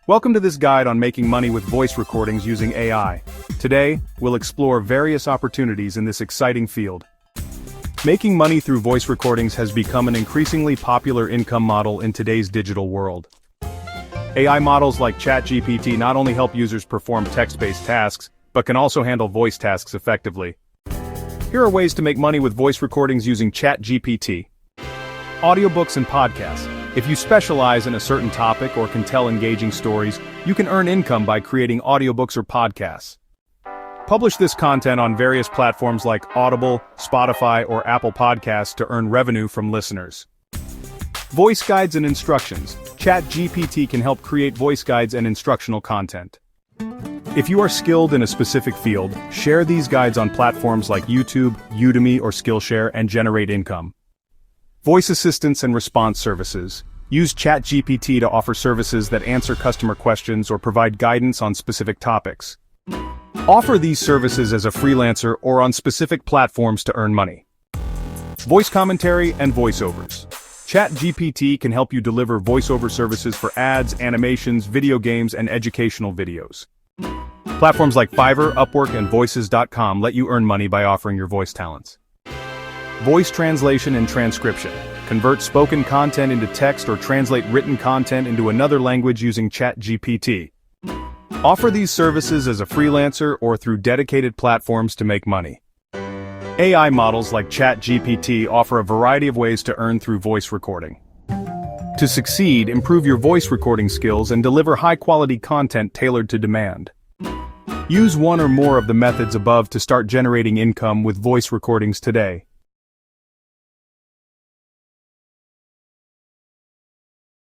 Welcome to this guide on making money with voice recordings using AI. Today, we'll explore various opportunities in this exciting field. Making money through voice recordings has become an increasingly popular income model in today's digital world. AI models like ChatGPT not only help users perform text-based tasks, but can also handle voice tasks effectively. Here are ways to make money with voice recordings using ChatGPT. Audiobooks and podcasts. If you specialize in a certain topic or can tell engaging stories, you can earn income by creating audiobooks or podcasts. Publish this content on various platforms like Audible, Spotify, or Apple Podcasts to earn revenue from listeners. Voice guides and instructions. ChatGPT can help create voice guides and instructional content. If you are skilled in a specific field, share these guides on platforms like YouTube, Udemy, or Skillshare and generate income. Voice assistance and response services. Use ChatGPT to offer services that answer customer questions or provide guidance on specific topics. Offer these services as a freelancer or on specific platforms to earn money. Voice commentary and voiceovers. ChatGPT can help you deliver voiceover services for ads, animations, video games, and educational videos. Platforms like Fiverr, Upwork, and Voices.com let you earn money by offering your voice talents. Voice translation and transcription. Convert spoken content into text or translate written content into another language using ChatGPT. Offer these services as a freelancer or through dedicated platforms to make money. AI models like ChatGPT offer a variety of ways to earn through voice recording. To succeed, improve your voice recording skills and deliver high-quality content tailored to demand. Use one or more of the methods above to start generating income with voice recordings today.